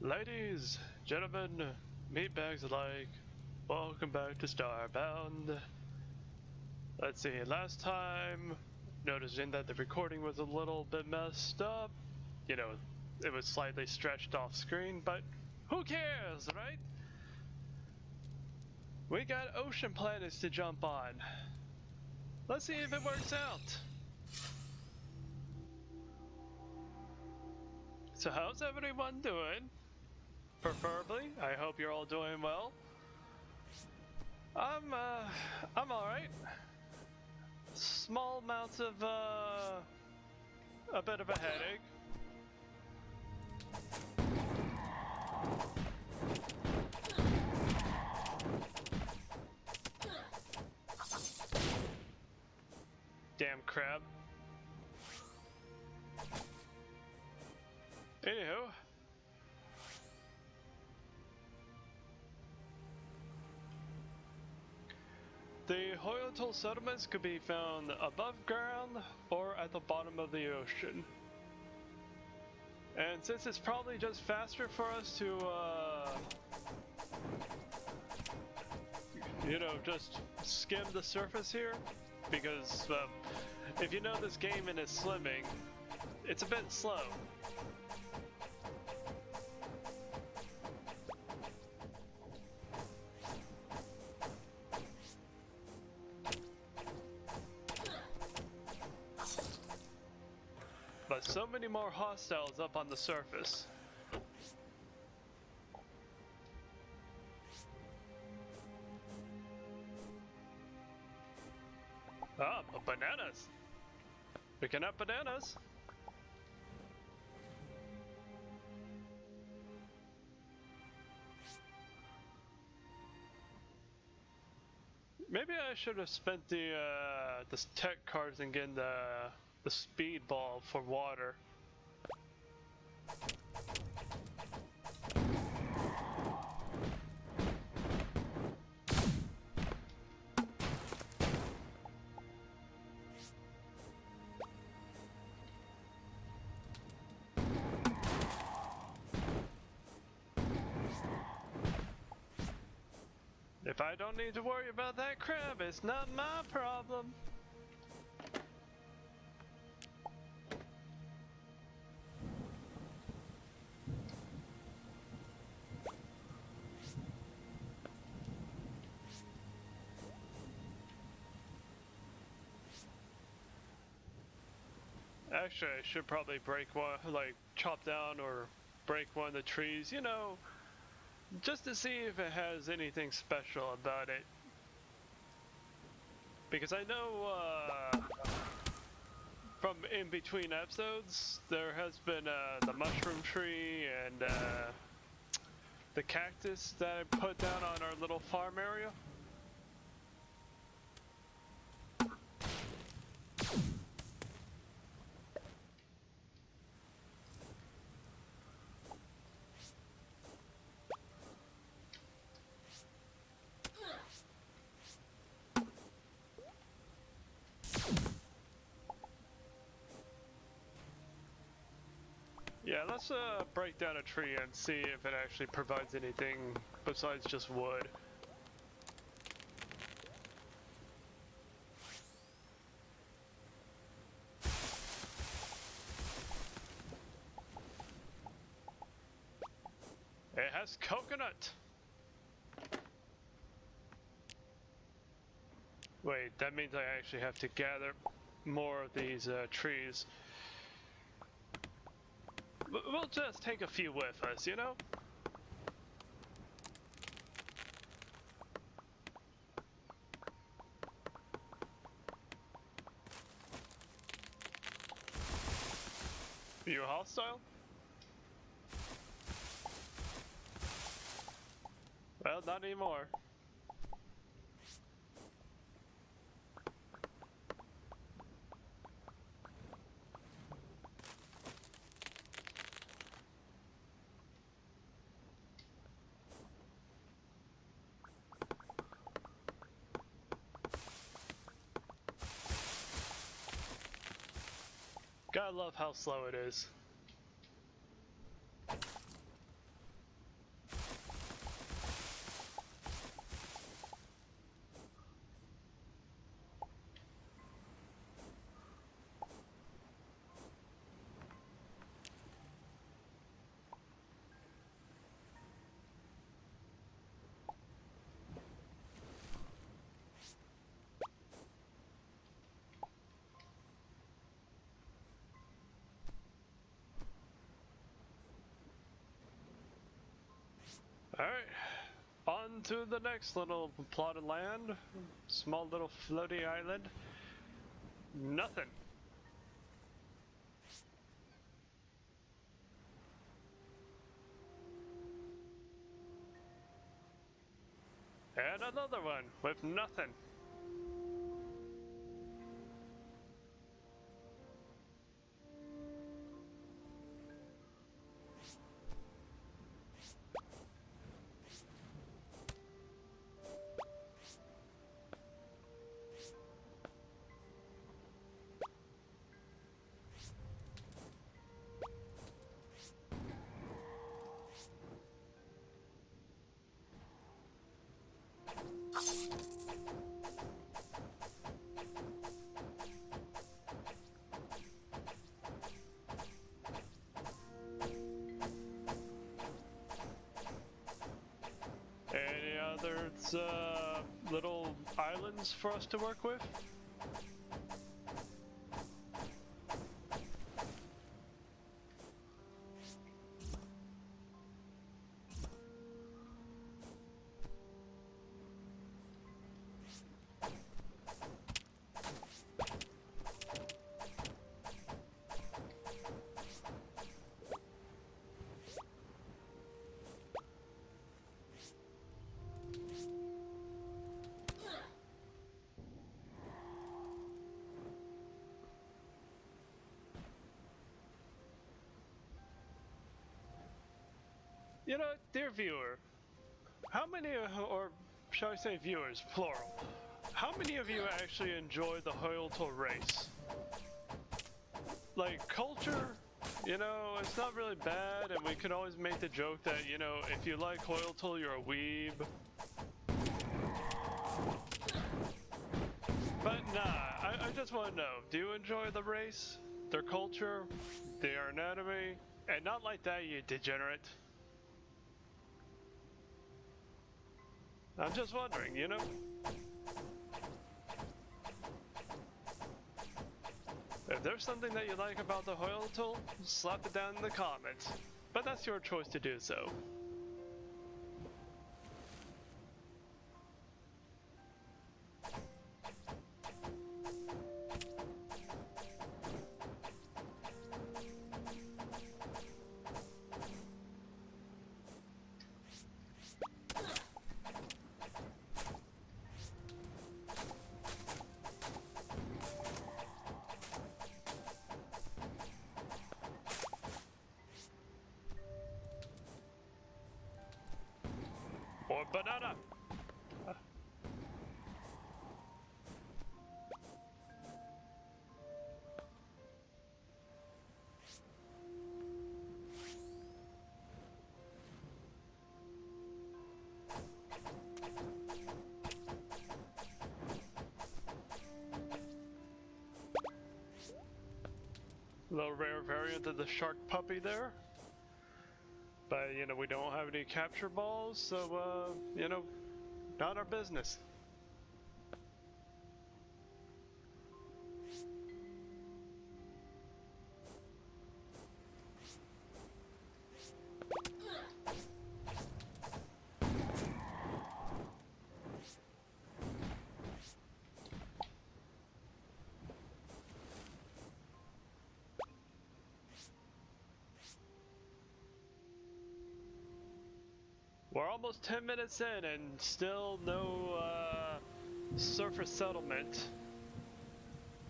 Ladies, gentlemen, meatbags alike, welcome back to Starbound. Let's see, last time, noticing that the recording was a little bit messed up. You know, it was slightly stretched off screen, but who cares, right? We got ocean planets to jump on. Let's see if it works out. So how's everyone doing? Preferably, I hope you're all doing well. I'm alright. Small amounts of, a bit of a headache. Damn crab. Anywho. The horizontal settlements could be found above ground or at the bottom of the ocean. And since it's probably just faster for us to, just skim the surface here, because if you know this game and it's slimming, it's a bit slow. But so many more hostiles up on the surface. Ah, bananas! Picking up bananas! Maybe I should have spent the tech cards and getting the speed ball for water. If I don't need to worry about that crab, it's not my problem. Actually, I should probably break one, like chop down or break one of the trees, just to see if it has anything special about it. Because I know from in between episodes, there has been the mushroom tree and the cactus that I put down on our little farm area. Yeah, let's break down a tree and see if it actually provides anything besides just wood. It has coconut! Wait, that means I actually have to gather more of these trees. We'll just take a few with us, you know? You hostile? Well, not anymore. Gotta love how slow it is. Alright, on to the next little plot of land. Small little floaty island. Nothing. And another one with nothing. Any other little islands for us to work with? You know, dear viewer, how many, or shall I say viewers, plural, how many of you actually enjoy the Hoyletal race? Like, culture, you know, it's not really bad, and we can always make the joke that, you know, if you like Hoyletal, you're a weeb. But nah, I just want to know, do you enjoy the race, their culture, their anatomy, and not like that, you degenerate? I'm just wondering, you know? If there's something that you like about the Hoyletal, slap it down in the comments. But that's your choice to do so. Or banana! Little rare variant of the shark puppy there. But, you know, we don't have any capture balls, so, you know, not our business. We're almost 10 minutes in and still no surface settlement.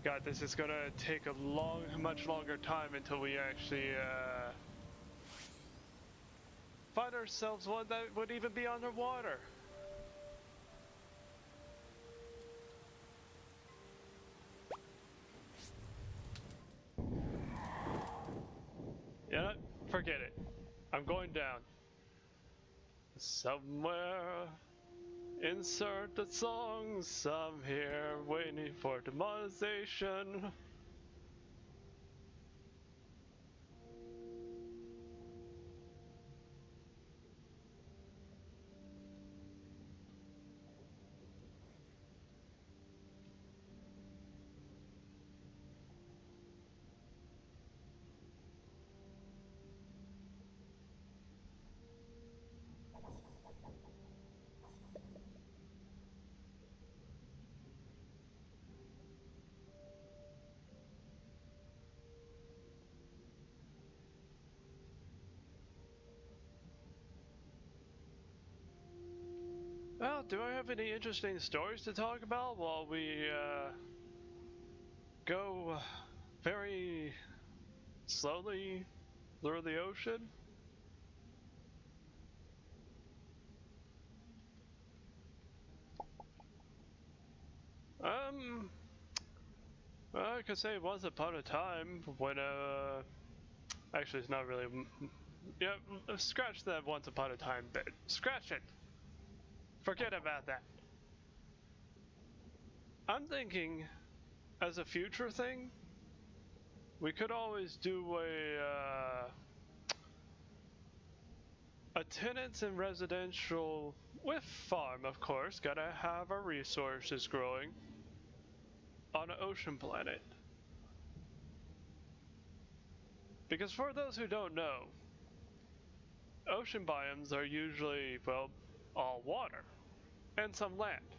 God, this is gonna take a much longer time until we actually find ourselves one that would even be underwater. You know what? Forget it. I'm going down. Somewhere, insert the song, some here waiting for demonetization. Well, do I have any interesting stories to talk about while we go very slowly through the ocean? Um, I could say once upon a time when actually it's not really. Yeah, scratch that once upon a time bit. Scratch it. Forget about that. I'm thinking, as a future thing, we could always do a tenants and residential with farm, of course. Gotta have our resources growing on an ocean planet. Because for those who don't know, ocean biomes are usually, well, all water and some land.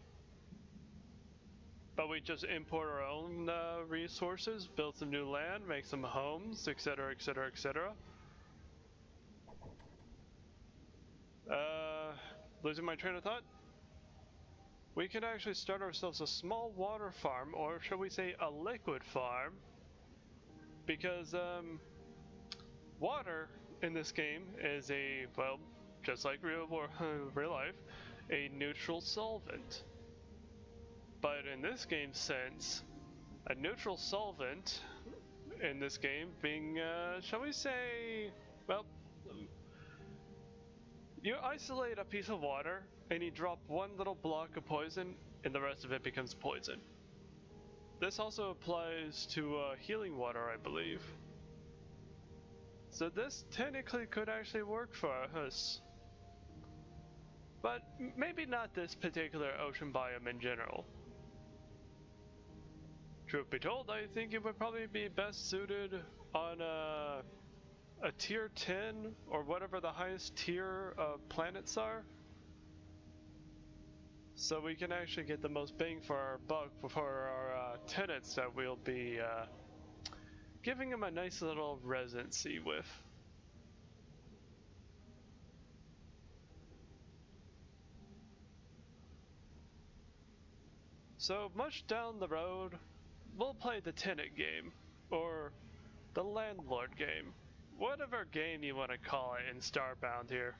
But we just import our own resources, build some new land, make some homes, etc., etc., etc. Losing my train of thought? We can actually start ourselves a small water farm, or shall we say a liquid farm, because water in this game is a, well, just like real life, a neutral solvent. But in this game's sense, a neutral solvent in this game being, shall we say, well, you isolate a piece of water and you drop one little block of poison and the rest of it becomes poison. This also applies to healing water, I believe. So this technically could actually work for us. But maybe not this particular ocean biome in general. Truth be told, I think it would probably be best suited on a tier 10 or whatever the highest tier of planets are. So we can actually get the most bang for our buck for our tenants that we'll be giving them a nice little residency with. So much down the road, we'll play the tenant game, or the landlord game, whatever game you want to call it in Starbound here.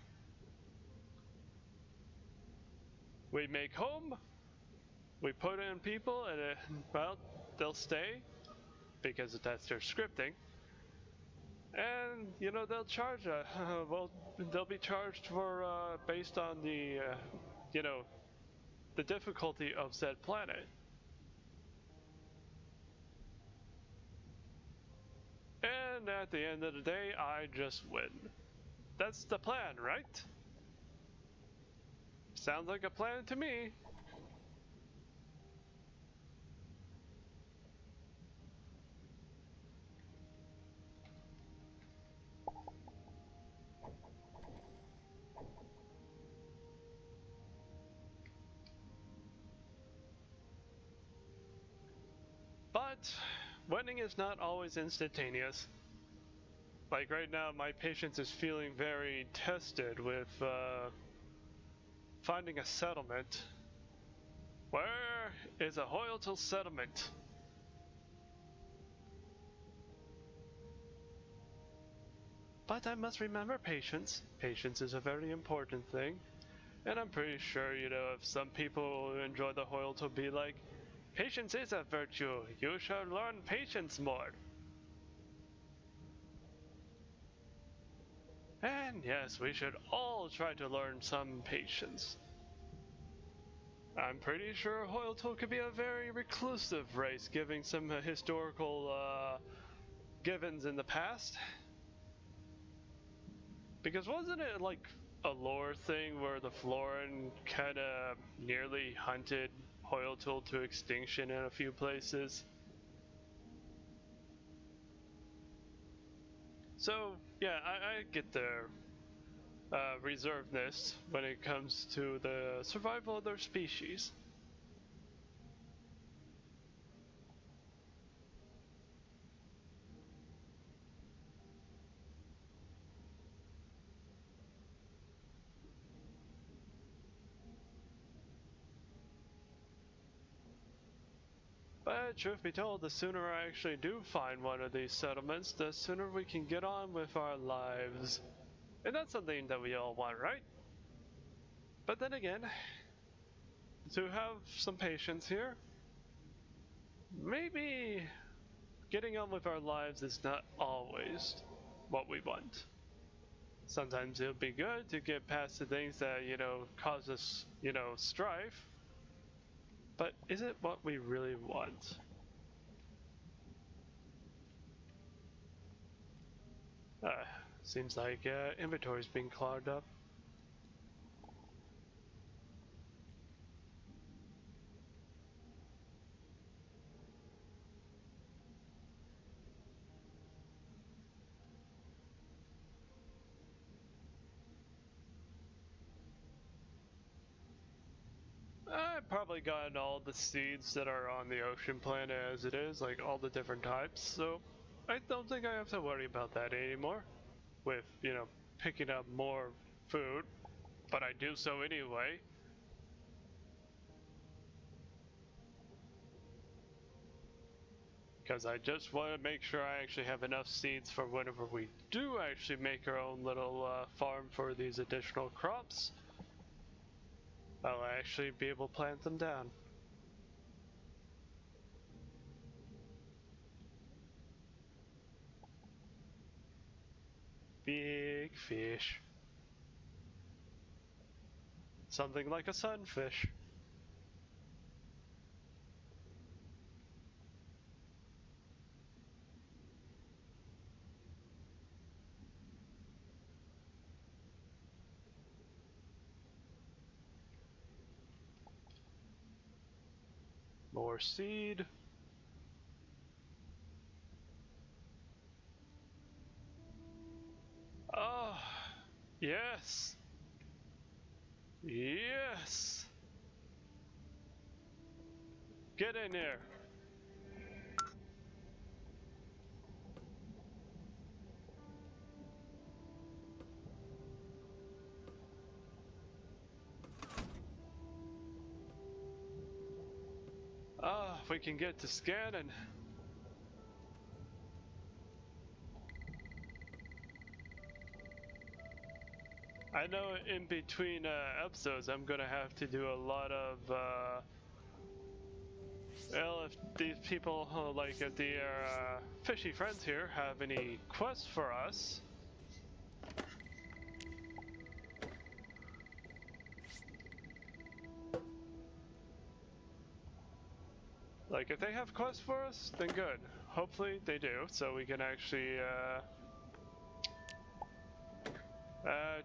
We make home, we put in people, and well, they'll stay, because that's their scripting. And, you know, they'll charge, well, they'll be charged for, based on the, you know, the difficulty of said planet. And at the end of the day, I just win. That's the plan, right? Sounds like a plan to me. But winning is not always instantaneous. Like right now, my patience is feeling very tested with finding a settlement. Where is a Hoyletal settlement? But I must remember patience. Patience is a very important thing. And I'm pretty sure, you know, if some people who enjoy the Hoyletal be like, patience is a virtue. You shall learn patience more. And yes, we should all try to learn some patience. I'm pretty sure Hoyletal could be a very reclusive race, giving some historical givens in the past. Because wasn't it like a lore thing where the Floran kind of nearly hunted Hoyletal to extinction in a few places? So, yeah, I get their reservedness when it comes to the survival of their species. But truth be told, the sooner I actually do find one of these settlements, the sooner we can get on with our lives. And that's something that we all want, right? But then again, to have some patience here, maybe getting on with our lives is not always what we want. Sometimes it'll be good to get past the things that, cause us, strife. But is it what we really want? Seems like inventory's being clogged up. I've probably gotten all the seeds that are on the ocean planet as it is, like all the different types, so I don't think I have to worry about that anymore with, picking up more food, but I do so anyway. Because I just want to make sure I actually have enough seeds for whenever we do actually make our own little farm for these additional crops. I'll actually be able to plant them down. Big fish. Something like a sunfish. More seed. Oh, yes. Yes. Get in here. If we can get to scanning. I know in between episodes I'm gonna have to do a lot of well, if these people, like if the fishy friends here have any quests for us. Like if they have quests for us, then good. Hopefully they do, so we can actually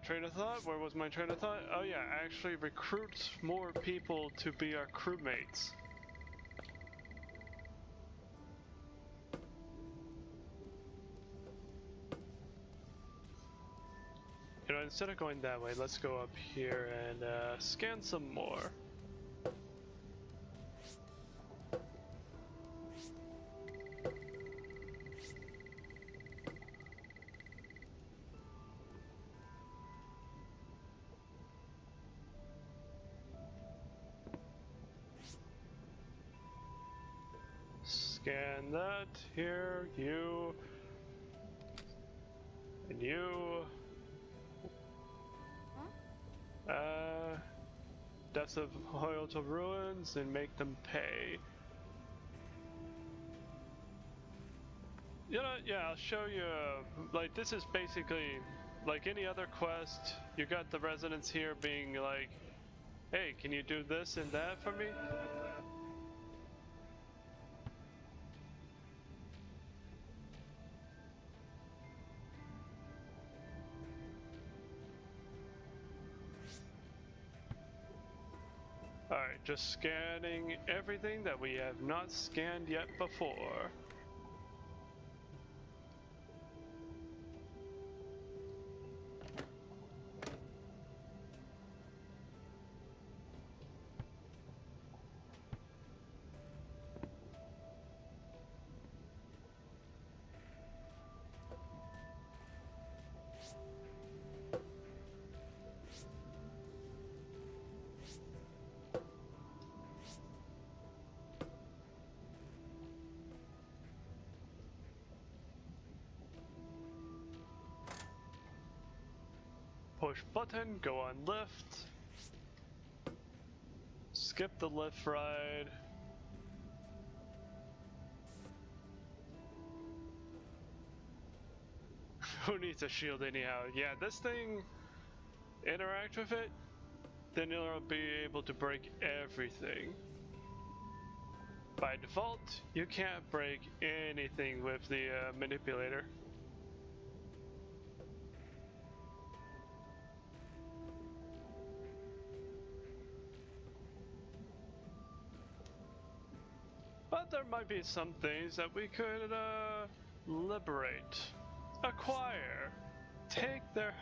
train of thought? Where was my train of thought? Oh yeah, actually recruit more people to be our crewmates. Instead of going that way, let's go up here and scan some more. Scan that, here, you, and you. Deaths of loyal to ruins and make them pay. Yeah, I'll show you, like, this is basically, like any other quest, you got the residents here being like, hey, can you do this and that for me? Alright, just scanning everything that we have not scanned yet before. push button, go on lift. Skip the lift ride. Who needs a shield anyhow? Yeah, this thing, interact with it, then you'll be able to break everything. By default, you can't break anything with the manipulator. But there might be some things that we could liberate, acquire, take their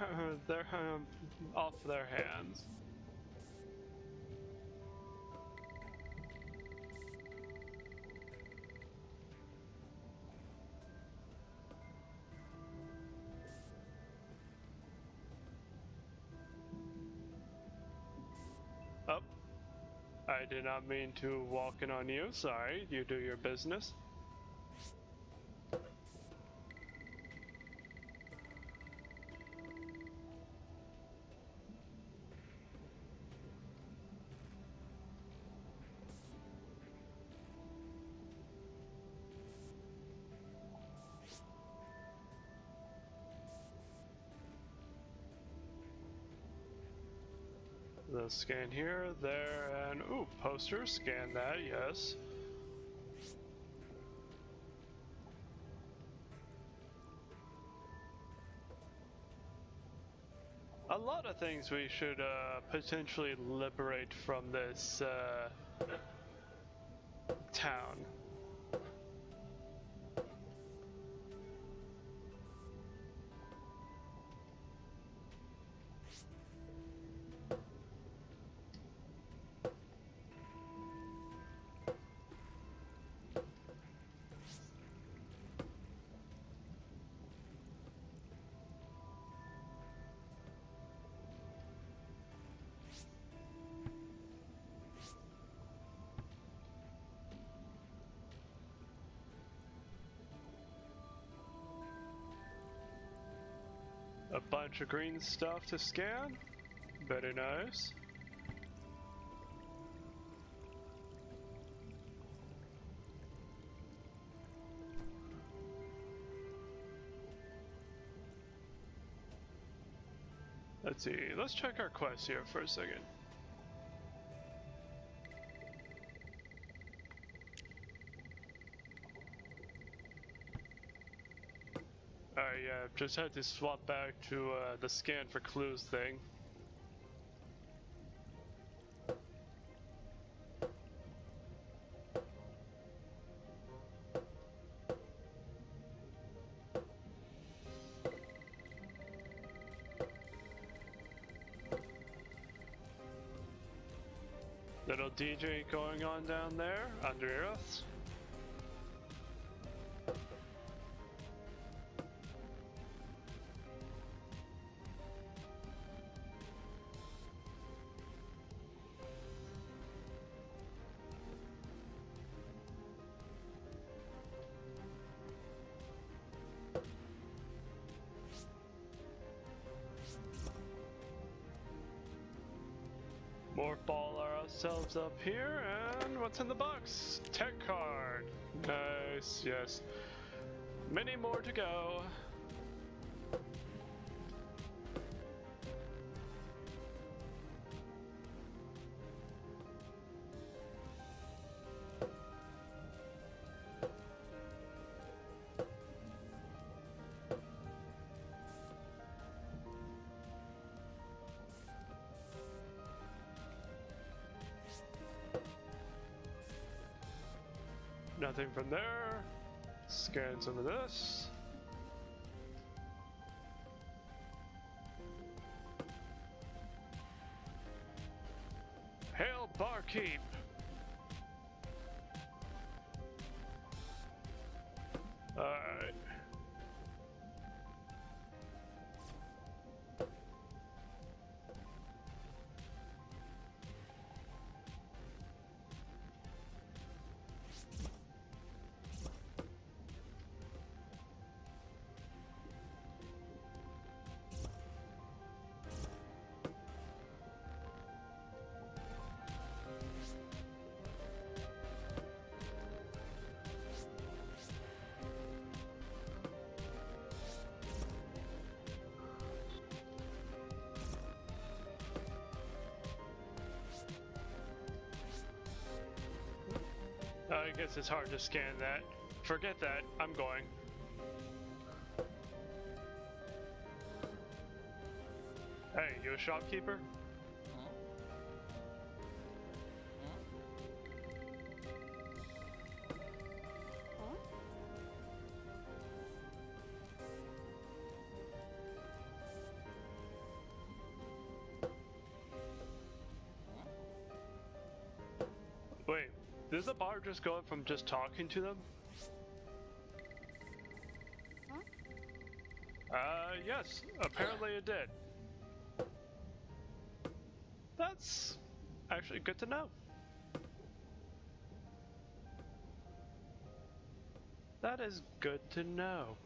off their hands. Oh, I did not mean to walk in on you. Sorry, you do your business. Let's scan here, there, and ooh, poster, scan that, yes. A lot of things we should potentially liberate from this town. A bunch of green stuff to scan. Very nice. Let's see, let's check our quest here for a second. Alright, yeah, just had to swap back to the scan for clues thing. Little DJ going on down there, under earth. More ball ourselves up here, and what's in the box? Tech card. Nice, yes. Many more to go. Nothing from there. Scan some of this. Hail Barkeep! Alright. I guess it's hard to scan that. Forget that. I'm going. Hey, you a shopkeeper? Wait, did the bar just go up from just talking to them? Yes, apparently it did. That's actually good to know. That is good to know.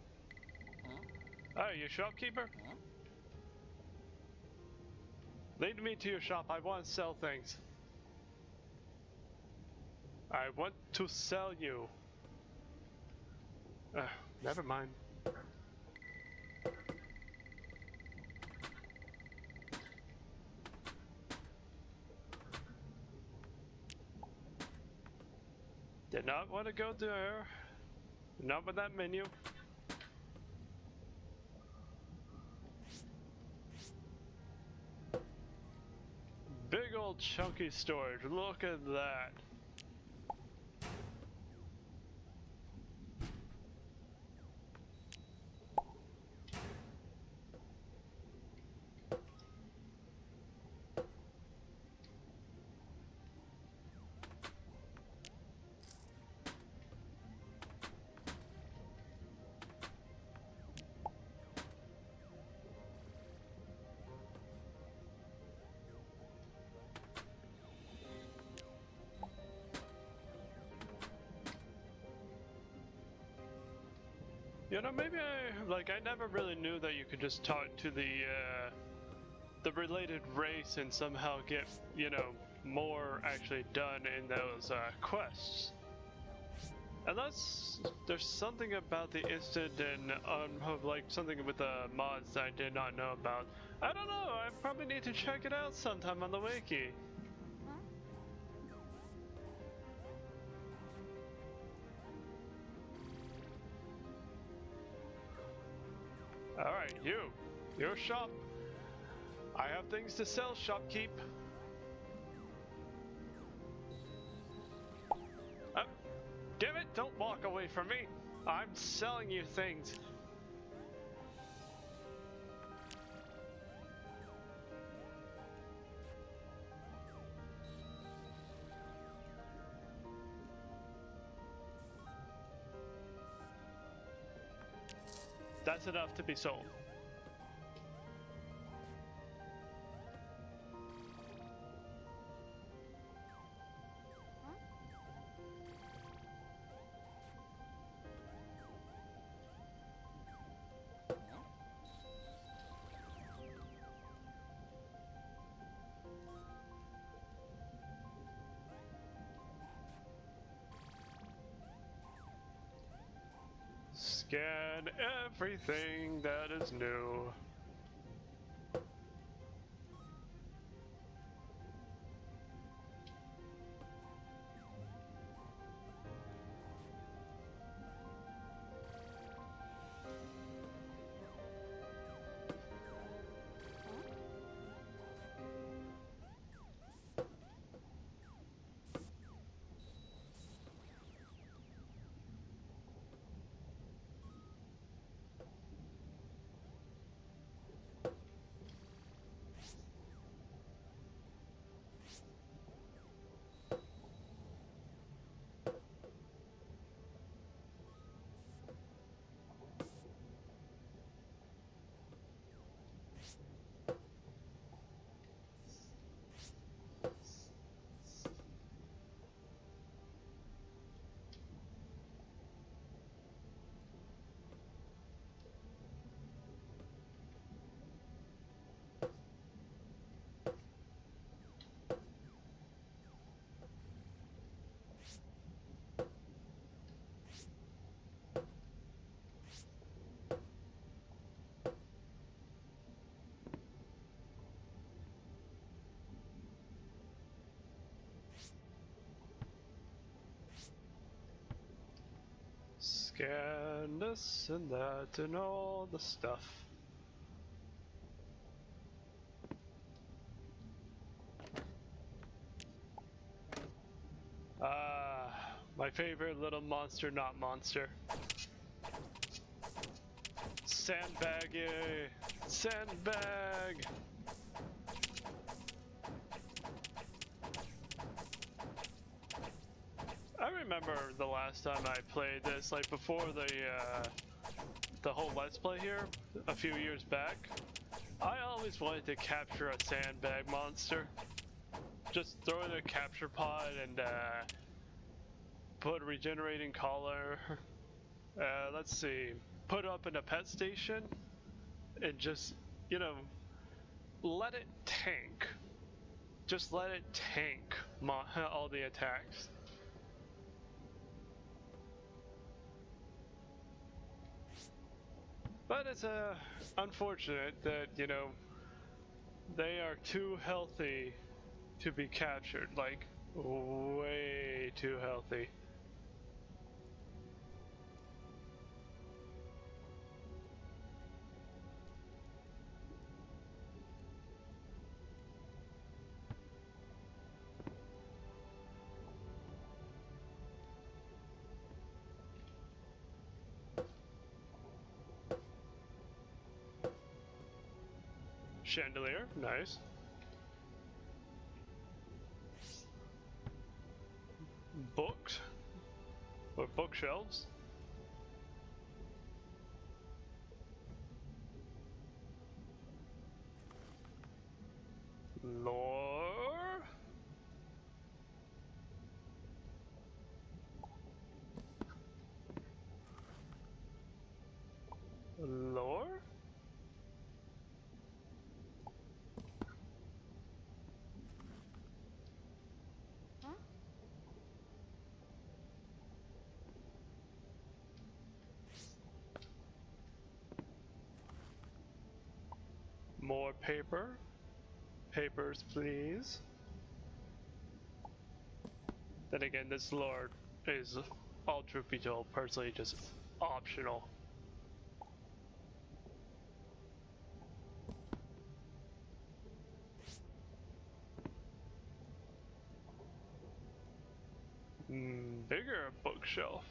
Oh, you shopkeeper? Lead me to your shop. I want to sell things. I want to sell you. Never mind. Did not want to go there. Not with that menu. Big old chunky storage. Look at that. You know, maybe I never really knew that you could just talk to the related race and somehow get, you know, more actually done in those quests. Unless there's something about the instant and like something with the mods that I did not know about. I don't know. I probably need to check it out sometime on the wiki. All right, your shop. I have things to sell, shopkeep. Damn it! Don't walk away from me. I'm selling you things. That's enough to be sold. Scan everything that is new. Scan this and that and all the stuff. My favorite little monster, not monster. Sandbaggy! Sandbag! I remember the last time I played this, like before the whole Let's Play here, a few years back. I always wanted to capture a sandbag monster. Just throw in a capture pod and put a regenerating collar. Let's see, put up in a pet station and just, you know, let it tank. Just let it tank all the attacks. But it's unfortunate that, you know, they are too healthy to be captured, like way too healthy. Chandelier, nice. Books or bookshelves. Lore. Lore. More paper. Papers, please. Then again, this lore is, all truth be told, personally just optional. Bigger bookshelf.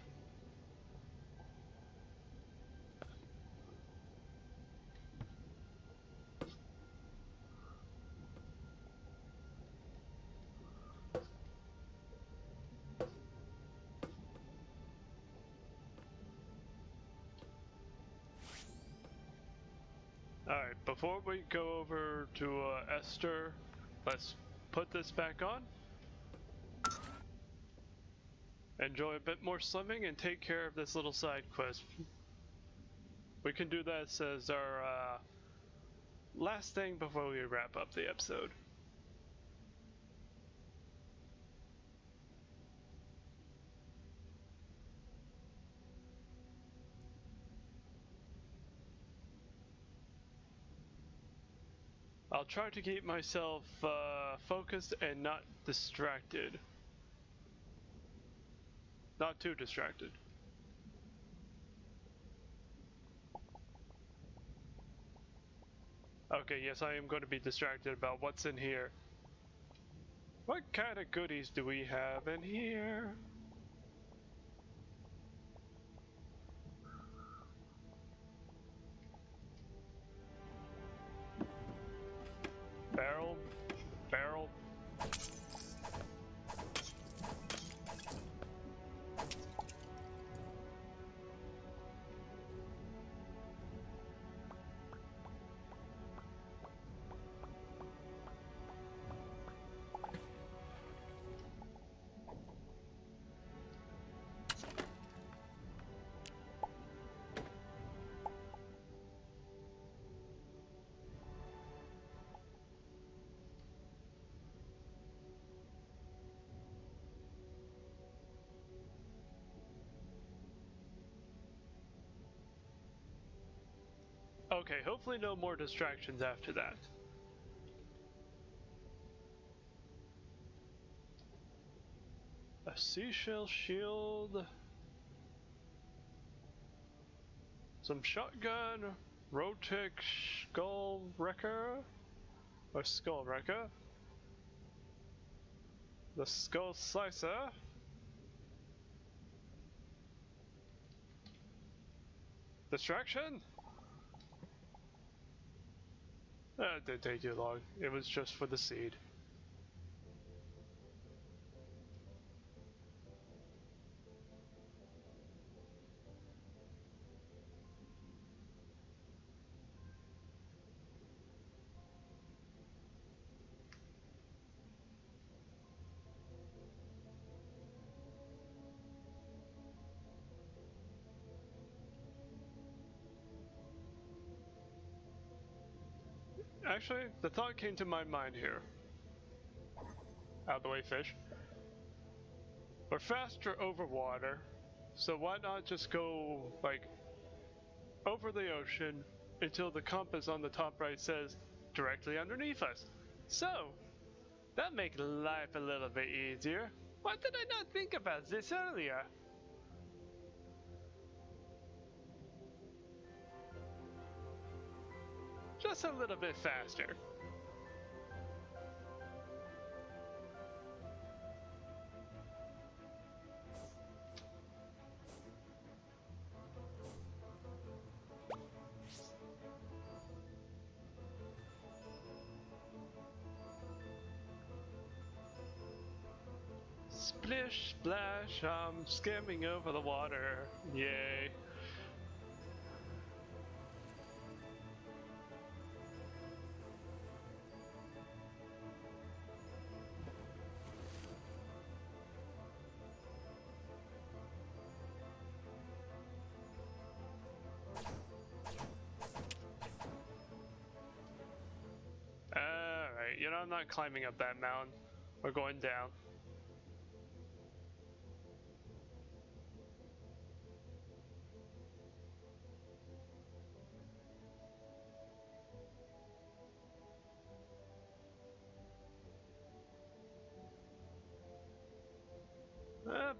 Alright, before we go over to Esther, let's put this back on. Enjoy a bit more swimming and take care of this little side quest. We can do this as our last thing before we wrap up the episode. I'll try to keep myself focused and not distracted. Not too distracted. Okay, yes, I am going to be distracted about what's in here. What kind of goodies do we have in here? Barrel, barrel. Okay, hopefully no more distractions after that. A seashell shield. some shotgun, Rotic skull wrecker, or skull wrecker, the skull slicer, distraction. That didn't take too long. It was just for the seed. Actually, the thought came to my mind here. Out of the way, fish. We're faster over water, so why not just go, like, over the ocean until the compass on the top right says directly underneath us. So, that makes life a little bit easier. Why did I not think about this earlier? Just a little bit faster. Splish, splash, I'm skimming over the water. Yay. Alright, you know, I'm not climbing up that mountain. We're going down.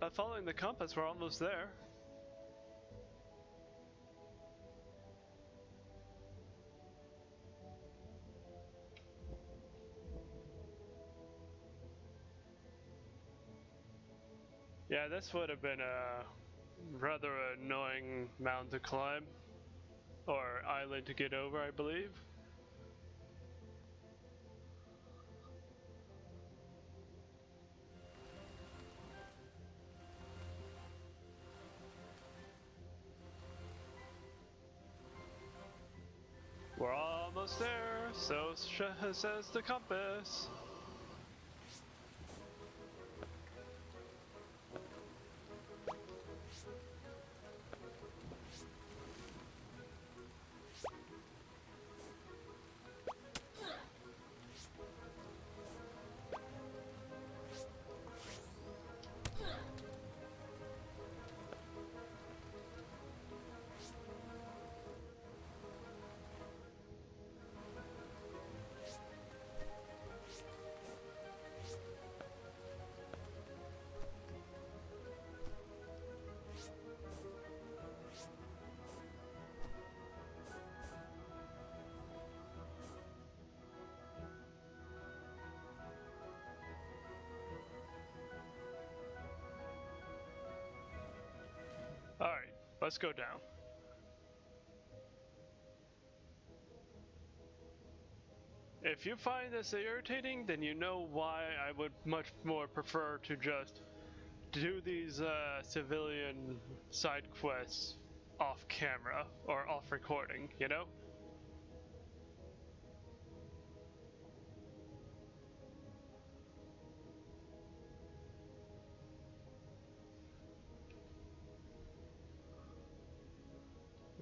By following the compass, we're almost there. Yeah, this would have been a rather annoying mountain to climb. Or island to get over, I believe. We're almost there, so says the compass. Alright, let's go down. If you find this irritating, then you know why I would much more prefer to just do these civilian side quests off camera or off recording, you know?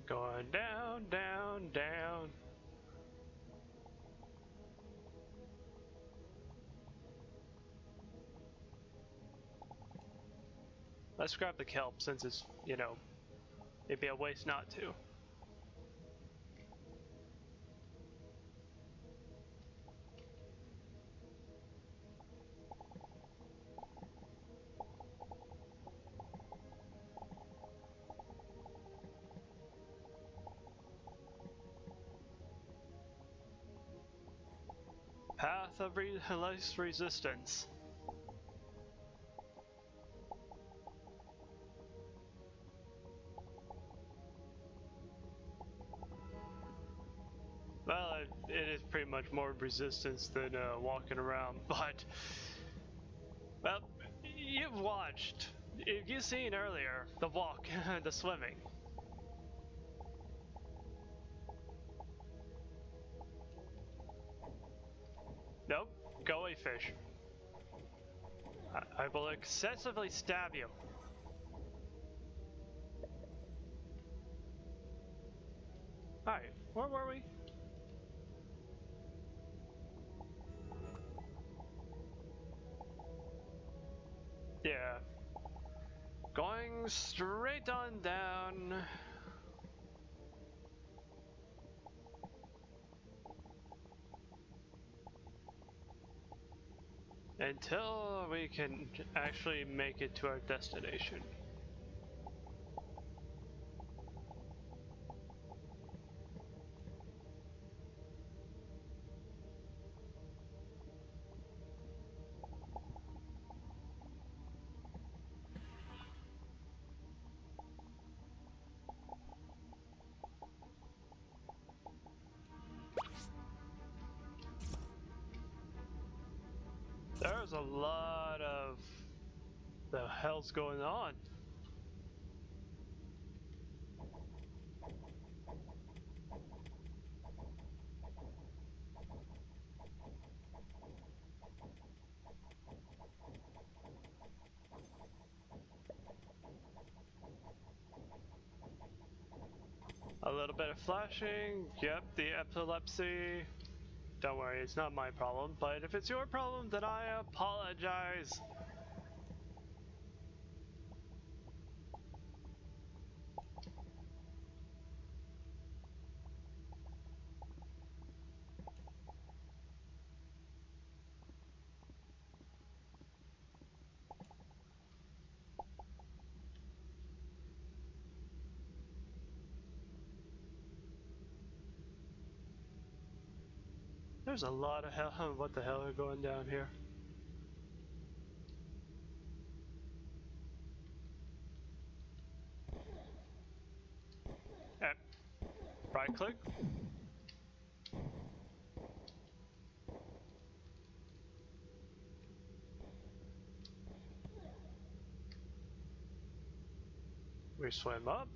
Going down, down, down. Let's grab the kelp since it's, you know, it'd be a waste not to. Path of least resistance. Well, it is pretty much more resistance than walking around, but well, you've watched. You've seen earlier the walk, the swimming. Nope, go away, fish. I will excessively stab you. Alright, where were we? Yeah. Going straight on down. Until we can actually make it to our destination. There's a lot of the hell's going on. A little bit of flashing. Yep, the epilepsy. Don't worry, it's not my problem, but if it's your problem, then I apologize. There's a lot of hell. What the hell are going down here? Right click. We swim up.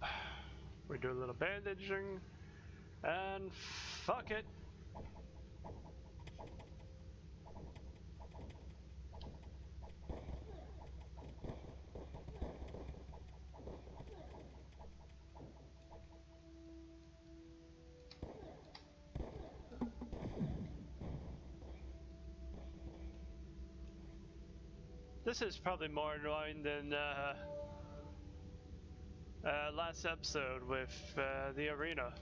We do a little bandaging. And fuck it. This is probably more annoying than last episode with the arena.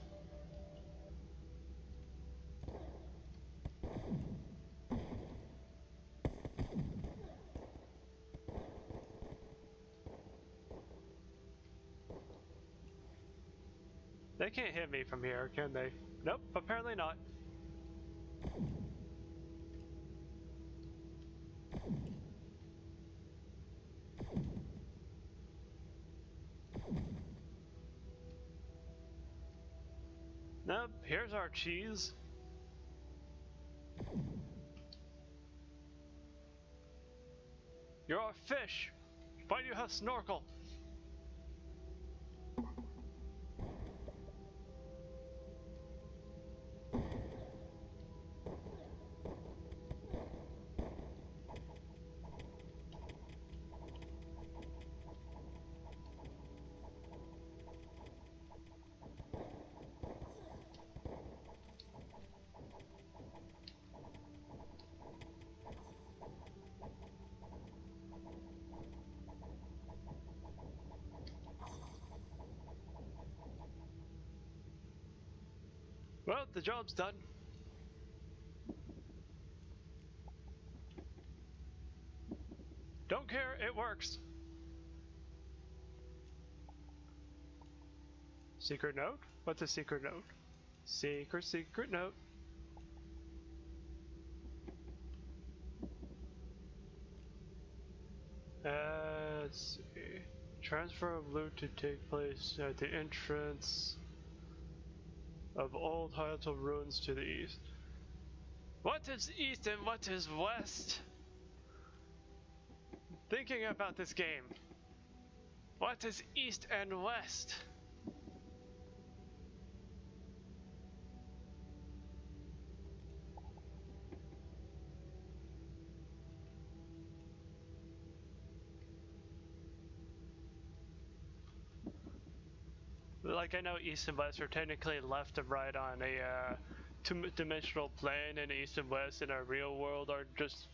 They can't hit me from here, can they? Nope, apparently not. Nope, here's our cheese. You're a fish. Why do you have snorkel? Well, the job's done. Don't care, it works. Secret note? What's a secret note? Secret note. Let's see. Transfer of loot to take place at the entrance of old Hayato ruins to the east. What is east and what is west? Thinking about this game. What is east and west? Like, I know east and west are technically left and right on a two-dimensional plane, and east and west in our real world are just,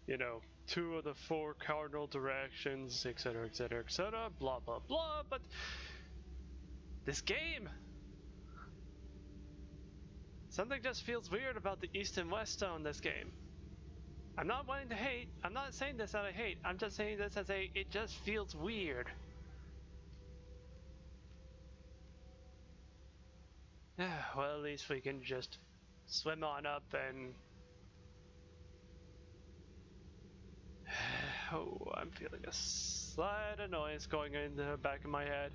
you know, two of the four cardinal directions, etc, etc, etc, blah blah blah. But this game, something just feels weird about the east and west zone. This game, I'm not wanting to hate, I'm not saying this out of hate, I'm just saying this as a, it just feels weird. Well, at least we can just swim on up and... Oh, I'm feeling a slight annoyance going in the back of my head.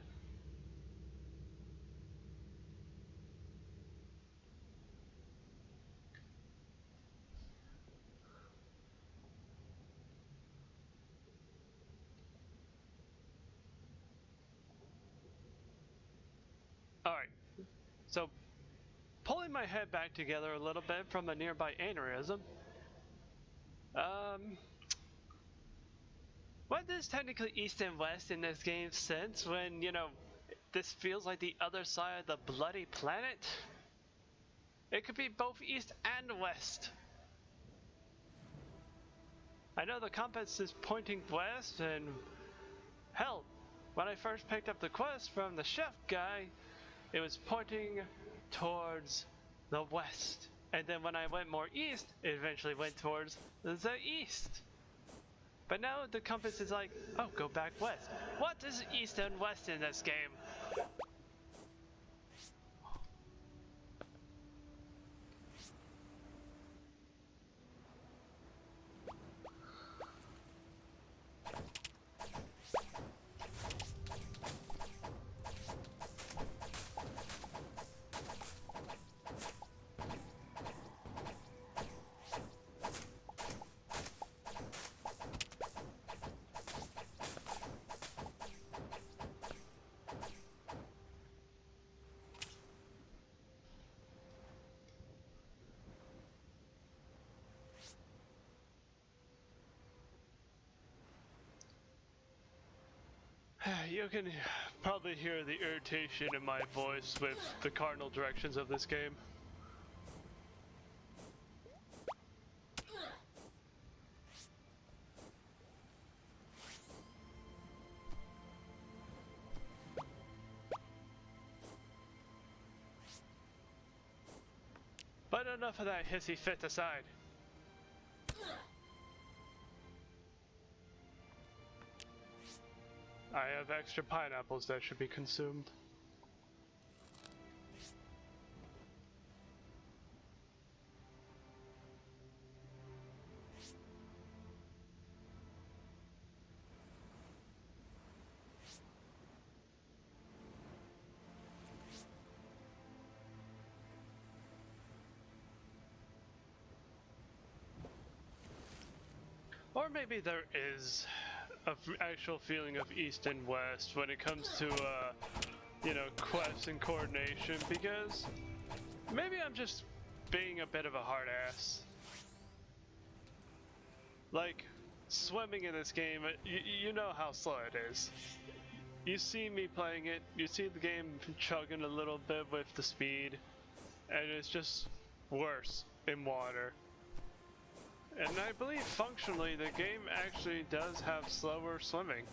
Alright, so pulling my head back together a little bit from a nearby aneurysm, what is technically east and west in this game sense when, you know, this feels like the other side of the bloody planet? It could be both east and west. I know the compass is pointing west, and hell, when I first picked up the quest from the chef guy, it was pointing towards the west. And then when I went more east, it eventually went towards the east. But now the compass is like, oh, go back west. What is east and west in this game? You can probably hear the irritation in my voice with the cardinal directions of this game. But enough of that hissy fit aside. I have extra pineapples that should be consumed. Or maybe there is an actual feeling of east and west when it comes to, you know, quests and coordination, because maybe I'm just being a bit of a hard ass. Like, swimming in this game, you know how slow it is. You see me playing it, you see the game chugging a little bit with the speed, and it's just worse in water. And I believe functionally the game actually does have slower swimming.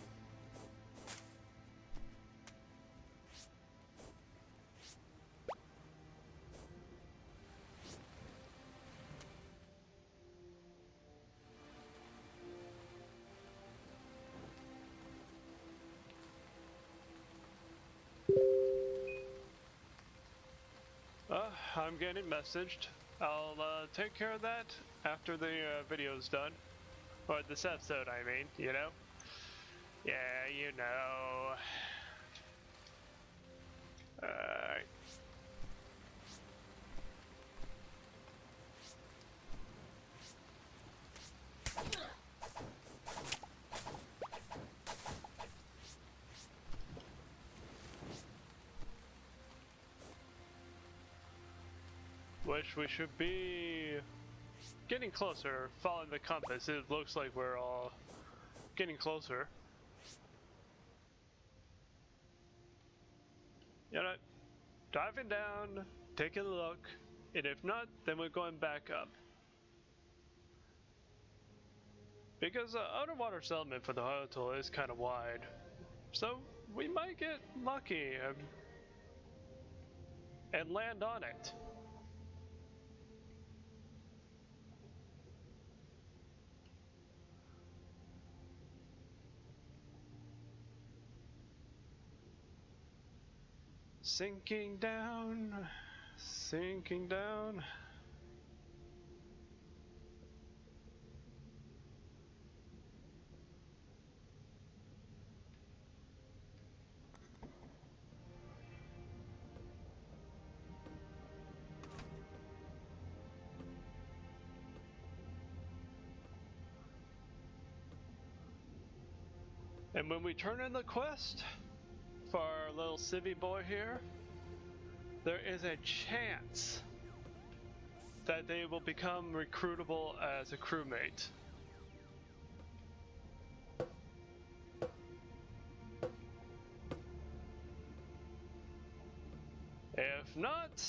I'm getting messaged. I'll take care of that after the video's done. Or this episode, I mean, you know? Yeah, you know. Alright. Which we should be getting closer, following the compass. It looks like we're all getting closer. You know, diving down, taking a look, and if not, then we're going back up. Because the underwater settlement for the hotel is kind of wide, so we might get lucky and land on it. Sinking down, sinking down. And when we turn in the quest for our little civvy boy here, there is a chance that they will become recruitable as a crewmate. If not,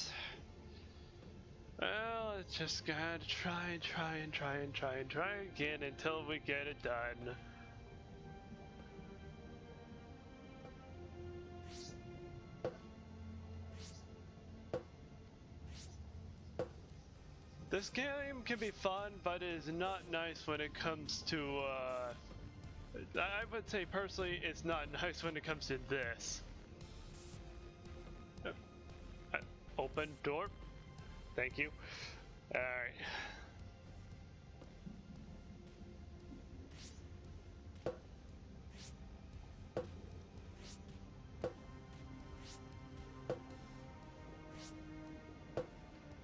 well, it's just gotta try again until we get it done. This game can be fun, but it is not nice when it comes to, I would say personally, it's not nice when it comes to this. Open door. Thank you. Alright.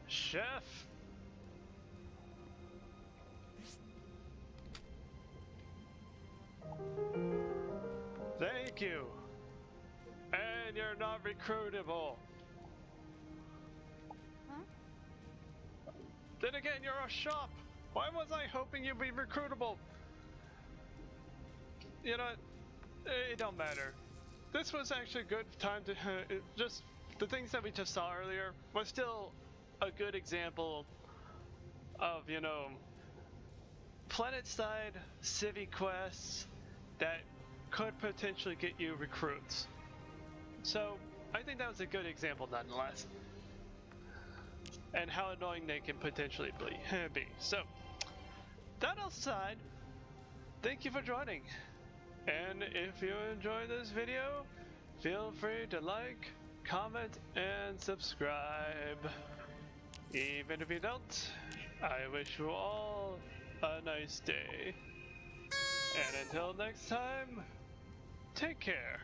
Chef! Thank you! And you're not recruitable! Huh? Then again, you're a shop! Why was I hoping you'd be recruitable? You know, it don't matter. This was actually a good time to, just, the things that we just saw earlier was still a good example of, you know, planet-side civvy quests that could potentially get you recruits. So, I think that was a good example nonetheless. And how annoying they can potentially be. So, that aside, thank you for joining. And if you enjoyed this video, feel free to like, comment, and subscribe. Even if you don't, I wish you all a nice day. And until next time, take care.